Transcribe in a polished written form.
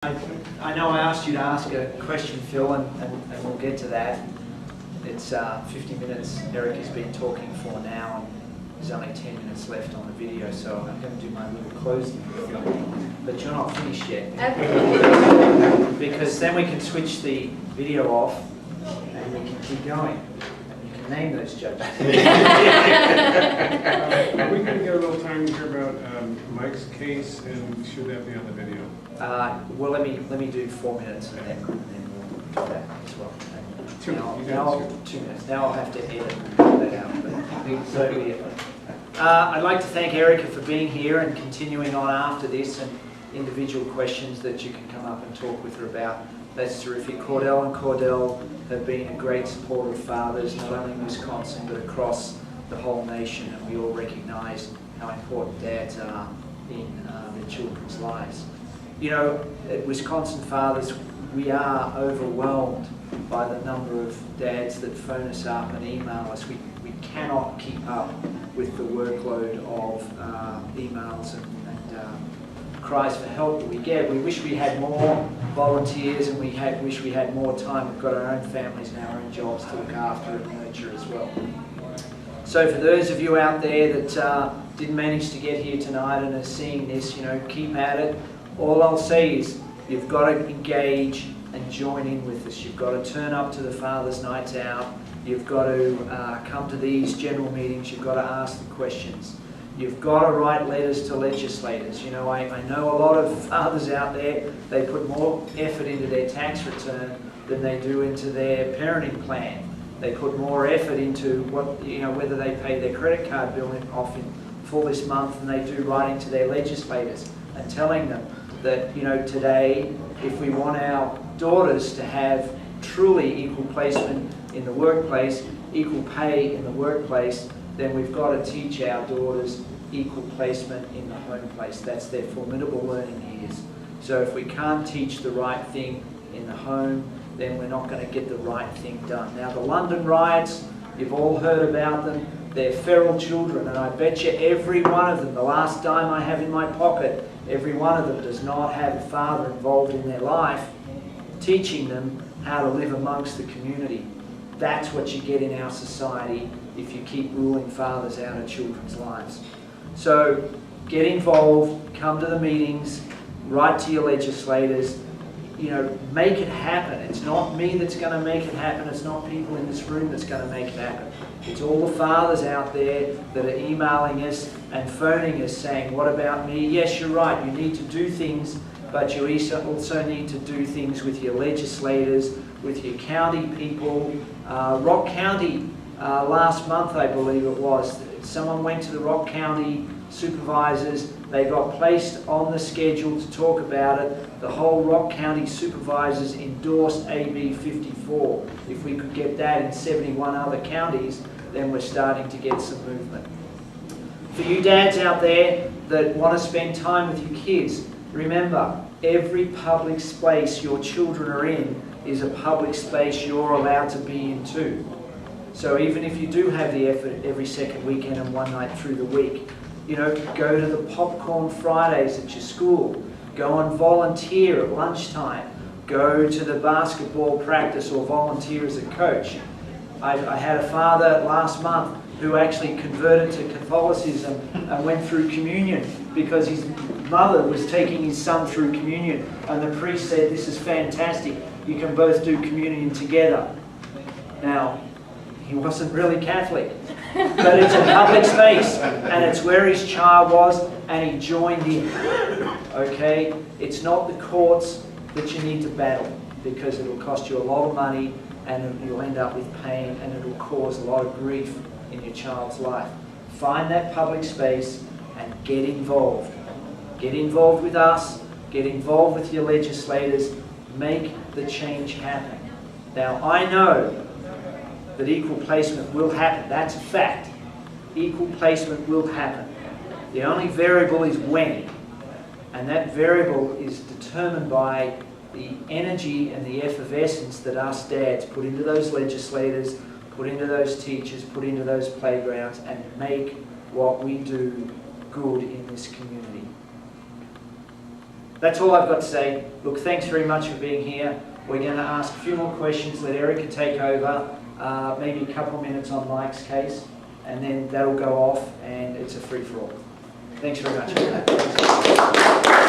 I know I asked you to ask a question, Phil, and we'll get to that. It's 50 minutes Eric has been talking for now, and there's only 10 minutes left on the video, so I'm going to do my little closing film. But you're not finished yet. Okay. Because then we can switch the video off and we can keep going. And you can name those judges. Are we going to get a little time to hear about Mike's case, and should that be on the video? Well, let me do 4 minutes, and then we'll do that as well. 2 minutes. Now 2 minutes. Now I'll have to edit that out. But so be it. I'd like to thank Erica for being here and continuing on after this, and individual questions that you can come up and talk with her about. That's terrific. Cordell and Cordell have been a great supporter of fathers, not only in Wisconsin but across the whole nation, and we all recognise how important dads are in their children's lives. You know, at Wisconsin Fathers, we are overwhelmed by the number of dads that phone us up and email us. We cannot keep up with the workload of emails and cries for help that we get. We wish we had more volunteers, and we wish we had more time. We've got our own families and our own jobs to look after and nurture as well. So for those of you out there that didn't manage to get here tonight and are seeing this, you know, keep at it. All I'll say is you've got to engage and join in with us. You've got to turn up to the Father's Nights Out. You've got to come to these general meetings. You've got to ask the questions. You've got to write letters to legislators. You know, I know a lot of fathers out there, they put more effort into their tax return than they do into their parenting plan. They put more effort into what, you know, whether they pay their credit card bill off in full this month than they do writing to their legislators and telling them that, you know, today, if we want our daughters to have truly equal placement in the workplace, equal pay in the workplace, then we've got to teach our daughters equal placement in the home place. That's their formidable learning years. So if we can't teach the right thing in the home, then we're not going to get the right thing done. Now, the London riots, you've all heard about them. They're feral children, and I bet you every one of them, the last dime I have in my pocket, every one of them does not have a father involved in their life teaching them how to live amongst the community. That's what you get in our society if you keep ruling fathers out of children's lives. So get involved, come to the meetings, write to your legislators, you know, make it happen. It's not me that's going to make it happen. It's not people in this room that's going to make it happen. It's all the fathers out there that are emailing us and phoning us saying, what about me? Yes, you're right. You need to do things, but you also need to do things with your legislators, with your county people. Rock County, last month I believe it was, someone went to the Rock County supervisors. They got placed on the schedule to talk about it. The whole Rock County supervisors endorsed AB 54. If we could get that in 71 other counties, then we're starting to get some movement. For you dads out there that want to spend time with your kids, remember, every public space your children are in is a public space you're allowed to be in too. So even if you do have the effort every second weekend and one night through the week, you know, go to the popcorn Fridays at your school, go and volunteer at lunchtime, go to the basketball practice or volunteer as a coach. I had a father last month who actually converted to Catholicism and went through communion because his mother was taking his son through communion, and the priest said, this is fantastic, you can both do communion together. Now, he wasn't really Catholic, but it's a public space, and it's where his child was, and he joined in. Okay? It's not the courts that you need to battle, because it'll cost you a lot of money, and you'll end up with pain, and it'll cause a lot of grief in your child's life. Find that public space and get involved. Get involved with us, get involved with your legislators, make the change happen. Now, I know that equal placement will happen. That's a fact. Equal placement will happen. The only variable is when, and that variable is determined by the energy and the effervescence that us dads put into those legislators, put into those teachers, put into those playgrounds, and make what we do good in this community. that's all I've got to say. Look, thanks very much for being here. We're going to ask a few more questions, let Erica take over, maybe a couple of minutes on Mike's case, and then that'll go off and it's a free-for-all. Thanks very much.